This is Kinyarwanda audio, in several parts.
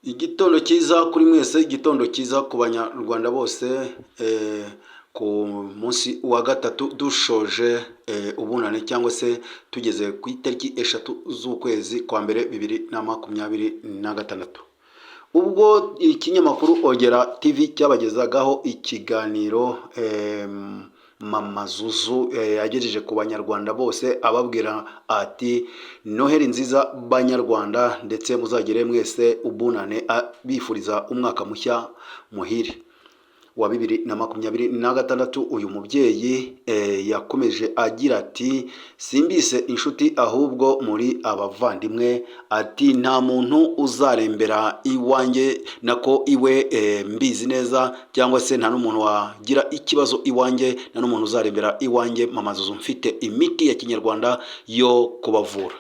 Igitondo cyiza kuri mwese, igitondo cyiza ku banyarwanda bose, ku munsi wa gatatu dushoje ubunane cyangwa se tugeze ku itariki eshatu z'ukwezi kwa mbere 2026, ubwo ikinyamakuru Ogera TV cyabagezagaho ikiganiro Mama Zuzu yagejeje ku banyarwanda bose ababwira ati Noheli nziza banyarwanda, ndetse muzagere mwese ubunane, bifuriza umwaka mushya muhire wa 2026. Uyu mubyeyi yakomeje agira ati simbise inshuti ahubwo muri abavandimwe, ati nta muntu uzarembera iwanjye nako iwe, mbizi neza, cyangwa se nta n'umuntu wagira ikibazo iwanjye, nta n'umuntu uzarembera iwanjye. Mama Zuzu mfite imiti ya kinyarwanda yo kubavura.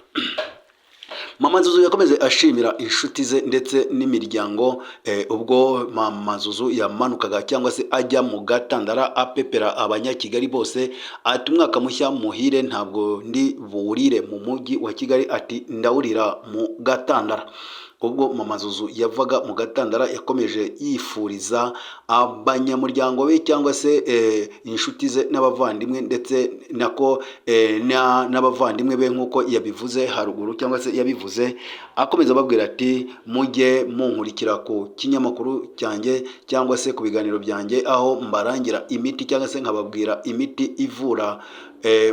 Mama Zuzu yakomeze ashimira inshuti ze ndetse n'imiryango, ubwo Mama Zuzu yamanukaga cyangwa se ajya mu Gatandara apepera abanyakigali bose, ati umwaka mushya muhire, ntabwo ndi buwurire mu mujyi wa Kigali, ati ndawurira mu Gatandara. Ubwo Mama Zuzu yavaga mu Gatandara yakomeje yifuriza abanyamuryango be cyangwa se inshuti ze n'abavandimwe, ndetse nako n'abavandimwe be nk'uko yabivuze haruguru cyangwa se yabivuze, akomeza ababwira ati mujye munkurikira ku kinyamakuru cyanjye cyangwa se ku biganiro byanjye, aho mbarangira imiti cyangwa se nkababwira imiti ivura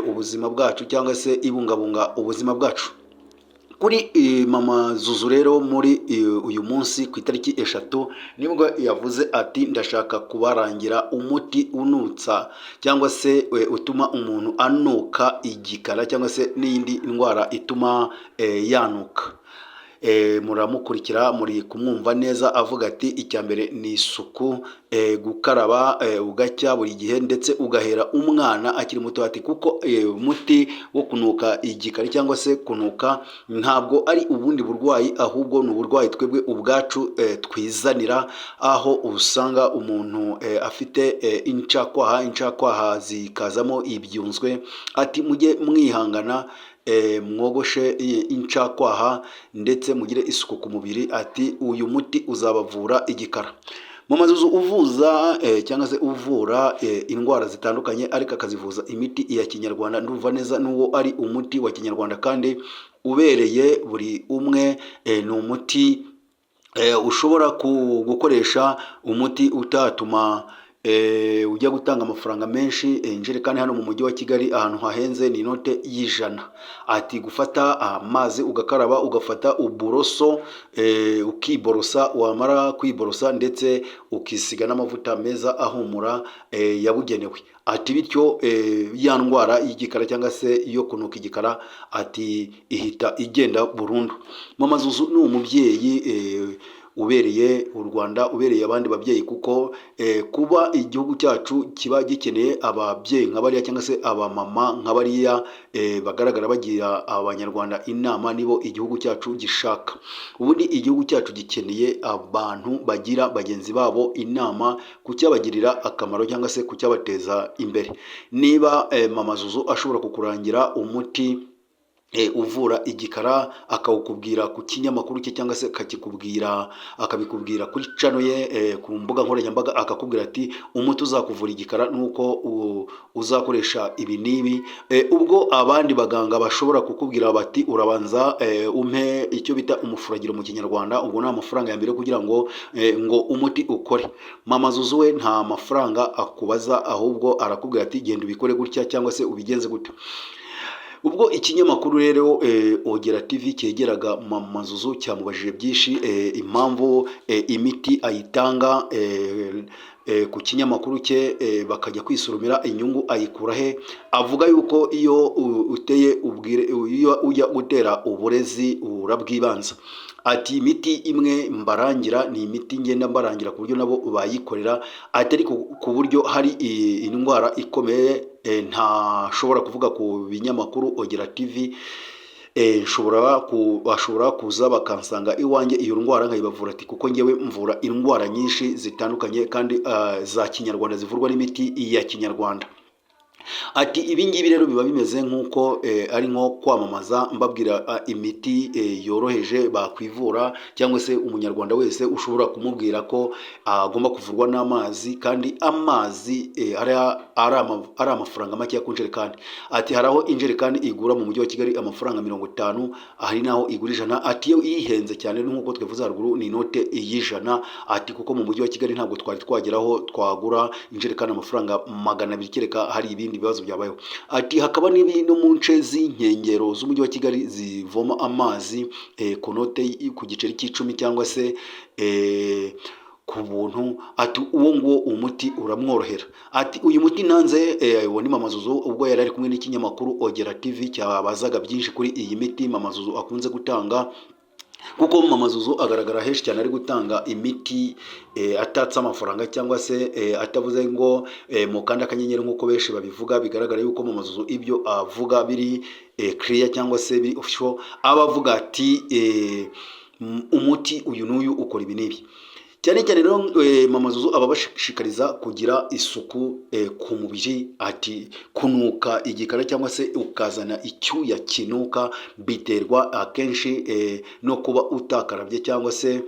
ubuzima bwacu cyangwa se ibungabunga ubuzima bwacu. Kuri Mama Zuzu rero muri uyu munsi ku itariki eshatu nibwo yavuze ati ndashaka kubarangira umuti unutsa cyangwa se utuma umuntu anuka igikara cyangwa se n'iyindi ndwara ituma yanuka. Muramukurikira muri kumwumva neza avuga ati icya mbere ni isuku, gukaraba ugacya buri gihe, ndetse ugahera umwana akiri muto, ati kuko umuti wo kunuka igikari cyangwa se kunuka ntabwo ari ubundi burwayi, ahubwo ni uburwayi twebwe ubwacu twizanira, aho usanga umuntu afite incakwaha zikazamo ibyunzwe, ati mujye mwihangana, mwogoshe incakwaha ndetse mugire isuku ku mubiri, ati uyu muti uzabavura igikara. Mama Zuzu uvuza cyangwa se uvura indwara zitandukanye, ariko akazivuza imiti ya kinyarwanda. Ndumva neza n'uwo ari umuti wa kinyarwanda kandi ubereye buri umwe. Ni umuti ushobora gukoresha, umuti utatuma ujya gutanga amafaranga menshi. Injerekani hano mu mujyi wa Kigali ahantu hahenze ni inote y'100. Ati gufata amazi ugakaraba, ugafata uburoso ukiborosa, wamara kwiborosa ndetse ukisiga n'amavuta meza ahumura yabugenewe. Ati bityo ya ndwara y'igikara cyangwa se yo kunuka igikara, ati ihita igenda burundu. Mama Zuzu ni umubyeyi ubereye u Rwanda, ubereye abandi babyeyi, kuko kuba igihugu cyacu kiba gikeneye ababyeyi nk'abariya cyangwa se abamama nk'abariya bagaragara bagira abanyarwanda inama, nibo igihugu cyacu gishaka. Ubundi igihugu cyacu gikeneye abantu bagira bagenzi babo inama ku cyabagirira akamaro cyangwa se ku cyabateza imbere. Niba Mama Zuzu ashobora kukurangira umuti uvura igikara, akawukubwira ku kinyamakuru cye cyangwa se akabikubwira kuri channel ye ku mbuga nkoranyambaga, akakubwira ati umuti uzakuvura igikara nuko uzakoresha ibi n'ibi, ubwo abandi baganga bashobora kukubwira bati urabanza umpe icyo bita umufuragiro mu kinyarwanda, ubwo nta mafaranga ya mbere kugira ngo umuti ukore. Mama Zuzu we nta mafaranga akubaza, ahubwo arakubwira ati genda ubikore gutya cyangwa se ubigenze gutya. Ubwo ikinyamakuru rero Ogera TV cyegeraga Mama Zuzu cyamubajije byinshi, impamvu imiti ayitanga ku kinyamakuru cye bakajya kwisurumira inyungu ayikura he. Avuga yuko iyo ujya gutera uburezi urabwibanza. Ati imiti imwe mbarangira ni imiti ngenda mbarangira ku buryo nabo bayikorera, atari ku buryo hari indwara ikomeye ntashobora kuvuga ku binyamakuru Ogera TV. Bashobora kuza bakansanga iwanjye iyo ndwara nkayibavura, ati kuko ngewe mvura indwara nyinshi zitandukanye kandi za kinyarwanda zivurwa n'imiti ya kinyarwanda. Ati ibi ngibi rero biba bimeze nk'uko ari nko kwamamaza mbabwira imiti yoroheje bakwivura, cyangwa se umunyarwanda wese ushobora kumubwira ko agomba kuvurwa n'amazi, kandi amazi ari amafaranga makeya ku njerekani. Ati hari aho injerekani igura mu mujyi wa Kigali amafaranga 50, hari naho igura 100. Ati iyo ihenze cyane nk'uko twivuze haruguru ni inote y'100. Ati kuko mu mujyi wa Kigali ntabwo twari twageraho twagura injerekani amafaranga 200, kereka hari ibindi bibazo byabayeho. Ati hakaba no mu nce z'inkengero z'umujyi wa Kigali zivoma amazi ku note ku giceri cy'10 cyangwa se ku buntu. Ati uwo nguwo umuti uramworohera. Ati uyu muti nanze uwo ni Mama Zuzu ubwo yari ari kumwe n'ikinyamakuru Ogera TV cyabazaga byinshi kuri iyi miti Mama Zuzu akunze gutanga, kuko Mama Zuzu agaragara henshi cyane ari gutanga imiti atatse amafaranga, cyangwa se atavuze ngo mukanda akanyenyeri nk'uko benshi babivuga. Bigaragara yuko Mama Zuzu ibyo avuga biri clear cyangwa se biri official. aba avuga ati umuti uyu n'uyu ukora ibi n'ibi. Cyane cyane rero Mama Zuzu aba bashishikariza kugira isuku ku mubiri. Ati kunuka igikara cyangwa se ukazana icyuya kinuka biterwa akenshi no kuba utakarabye, cyangwa se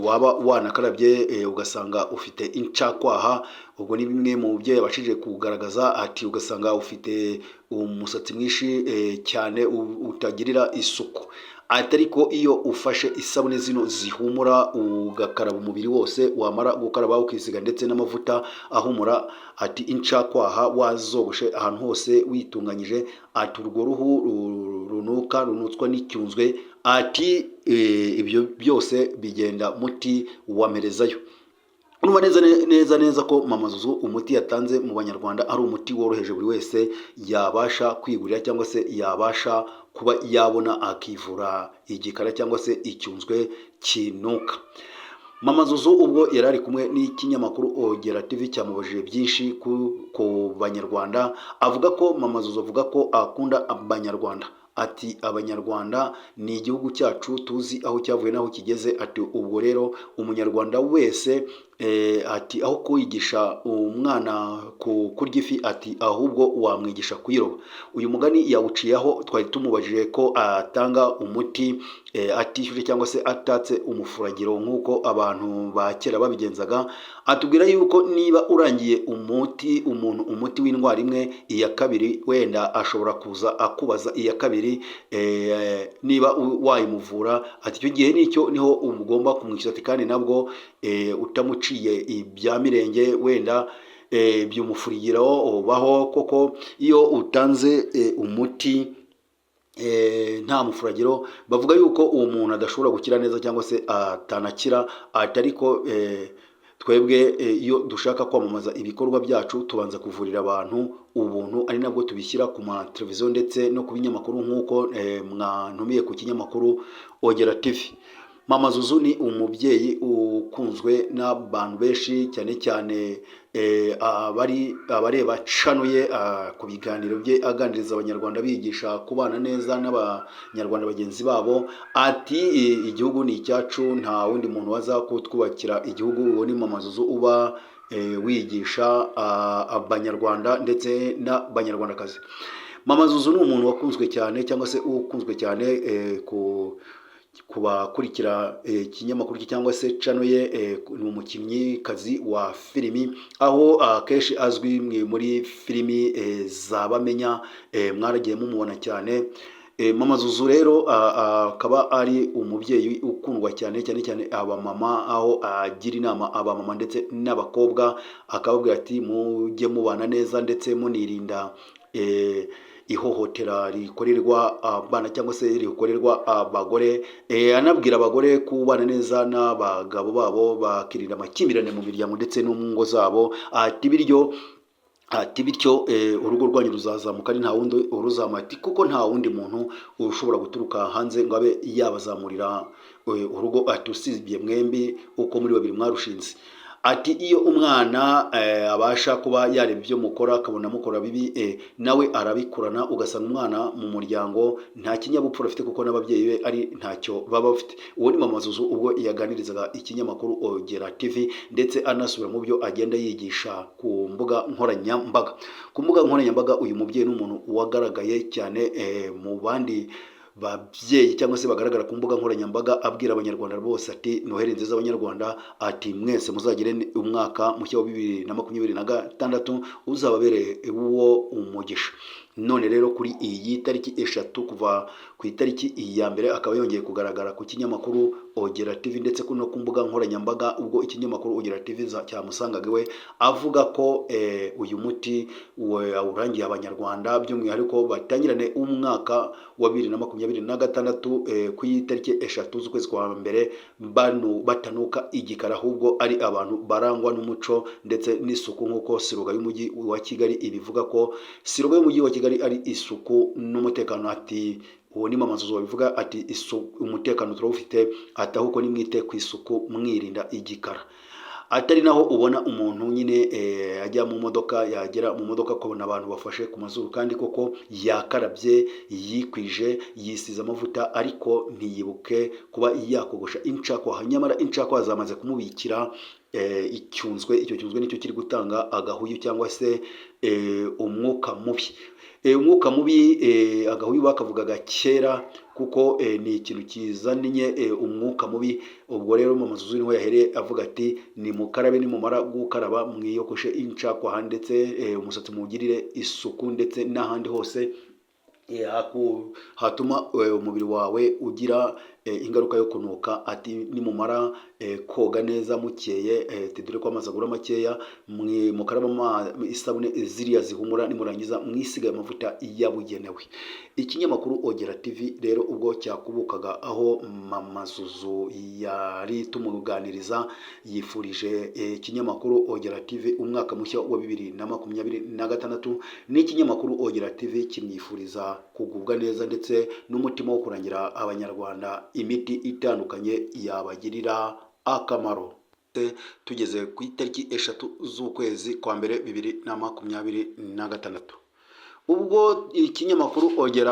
waba wanakarabye ugasanga ufite incakwaha. Ubwo ni bimwe mu byo yabashije kugaragaza. Ati ugasanga ufite umusatsi mwinshi cyane utagirira isuku. Ati ariko iyo ufashe isabune zino zihumura ugakaraba umubiri wose, wamara gukaraba ukisiga ndetse n'amavuta ahumura, ati incakwaha wazogoshe ahantu hose witunganyije, ati urwo ruhu runutswa n'icyunzwe. Ati ibyo byose bigenda muti wamerezayo. Urumva neza ko Mama Zuzu umuti yatanze mu banyarwanda ari umuti woroheje buri wese yabasha kwigurira, cyangwa se yabasha kuba yabona akivura igikara cyangwa se icyunzwe kinuka. Mama Zuzu ubwo yari ari kumwe n'ikinyamakuru Ogera TV cyamubajije byinshi ku banyarwanda, avuga ko Mama Zuzu avuga ko akunda abanyarwanda. Ati abanyarwanda ni igihugu cyacu tuzi aho cyavuye n'aho kigeze. Ati ubwo rero umunyarwanda wese ati aho kwigisha umwana kurya ifi, ati ahubwo wamwigisha kuyiroba. Uyu mugani yawuciyeho twari tumubajije ko atanga umuti atishyuje cyangwa se atatse umufuragiro nk'uko abantu ba kera babigenzaga. Atubwira yuko niba urangiye umuti w'indwara imwe, iya kabiri wenda ashobora kuza akubaza iya kabiri niba wayimuvura. Ati icyo gihe niho ugomba kumwishyura. Ati kandi nabwo utamuciye ibya mirenge wenda by'umufurigiro baho, koko iyo utanze umuti nta mufuragiro bavuga yuko uwo muntu adashobora gukira neza cyangwa se atanakira. Ati ariko twebwe iyo dushaka kwamamaza ibikorwa byacu tubanza kuvurira abantu ubuntu, ari nabwo tubishyira ku ma televiziyo ndetse no ku binyamakuru nk'uko mwantumiye ku kinyamakuru Ogera TV. Mama Zuzu ni umubyeyi ukunzwe n'abantu benshi, cyane cyane abareba canuye ku biganiro bye aganiriza abanyarwanda bigisha kubana neza n'abanyarwanda bagenzi babo. Ati igihugu ni icyacu, nta wundi muntu waza kutwubakira igihugu. Uwo ni Mama Zuzu uba wigisha abanyarwanda ndetse n'abanyarwandakazi. Mama Zuzu ni umuntu wakunzwe cyane, cyangwa se ukunzwe cyane ku bakurikira ikinyamakuru cyangwa se channel ye. Ni umukinnyikazi wa filimi, aho akenshi azwi muri filimi za Bamenya, mwaragiye mumubona cyane. Mama Zuzu rero akaba ari umubyeyi ukundwa cyane cyane abamama, aho agira inama abamama ndetse n'abakobwa, akababwira ati mujye mubana neza ndetse munirinda ihohotera rikorerwa abana cyangwa se rikorerwa abagore. Anabwira abagore kubana neza n'abagabo babo, bakirinda amakimbirane mu miryango ndetse no mu ngo zabo. Ati bityo urugo rwanyu ruzazamuka ari nta wundi uruzamura. Ati kuko nta wundi muntu ushobora guturuka hanze ngo abe yabazamurira urugo. Ati usibye mwembi uko muri babiri mwarushinze. ati iyo umwana abasha kuba yareba ibyo mukora akabona mukora bibi nawe arabikurana, ugasanga umwana mu muryango nta kinyabupfura afite kuko n'ababyeyi be ari ntacyo baba bafite. Uwo ni Mama Zuzu ubwo yaganirizaga ikinyamakuru Ogera TV ndetse anasubira mu byo agenda yigisha ku mbuga nkoranyambaga. Ku mbuga nkoranyambaga uyu mubyeyi ni umuntu wagaragaye cyane mu bandi babyeyi cyangwa se bagaragara ku mbuga nkoranyambaga, abwira abanyarwanda bose ati Noheli nziza abanyarwanda, ati mwese muzagire umwaka mushya wa 2026 uzababereye uwo umugisha. None rero kuri iyi tariki 3 kuva ku itariki ya mbere akaba yongeye kugaragara ku kinyamakuru Ogera TV ndetse no ku mbuga nkoranyambaga, ubwo ikinyamakuru Ogera TV cyamusangaga we avuga ko uyu muti awurangiye abanyarwanda, by'umwihariko batangirane umwaka wa 2026 ku itariki 3 z'ukwezi kwa mbere batanuka igikara, ahubwo ari abantu barangwa n'umuco ndetse n'isuku, nk'uko siroga y'umujyi wa Kigali ibivuga ko siroga y'umujyi wa Kigali ari isuku n'umutekano. Ati uwo ni Mama Zuzu wabivuga, ati umutekano turawufite, ati ahubwo nimwite ku isuku mwirinda igikara. Atari naho ubona umuntu nyine ajya mu modoka, yagera mu modoka akabona abantu bafashe ku mazuru kandi koko yakarabye, yikwije, yisize amavuta, ariko ntiyibuke kuba yakogosha incakwaha. Nyamara incakwaha zamaze kumubikira icyunzwe. Icyo cyunzwe nicyo kiri gutanga agahuyu cyangwa se umwuka mubi. Umwuka mubi, agahuyu bakavugaga kera kuko ni ikintu kizaniye umwuka mubi. Ubwo rero Mama Zuzu niho yahereye avuga ati ni mukarabe, ni mumara gukaraba mwiyokoshe incakwaha ndetse umusatsi mugirire isuku ndetse n'ahandi hose hatuma umubiri wawe ugira ingaruka yo kunuka. Ati nimumara koga neza mukeye, dore ko amazi agura makeya, mukaraba isabune ziriya zihumura, nimurangiza mwisiga amavuta yabugenewe. Ikinyamakuru Ogera TV rero ubwo cyakubukaga aho Mama Zuzu yari tumuganiriza, yifurije ikinyamakuru Ogera TV umwaka mushya wa 2026. N'ikinyamakuru Ogera TV kimwifuriza kugubwa neza ndetse n'umutima wo kurangira abanyarwanda imiti itandukanye yabagirira akamaro. Tugeze ku itariki 3 z'ukwezi kwa mbere 2026 ubwo ikinyamakuru Ogera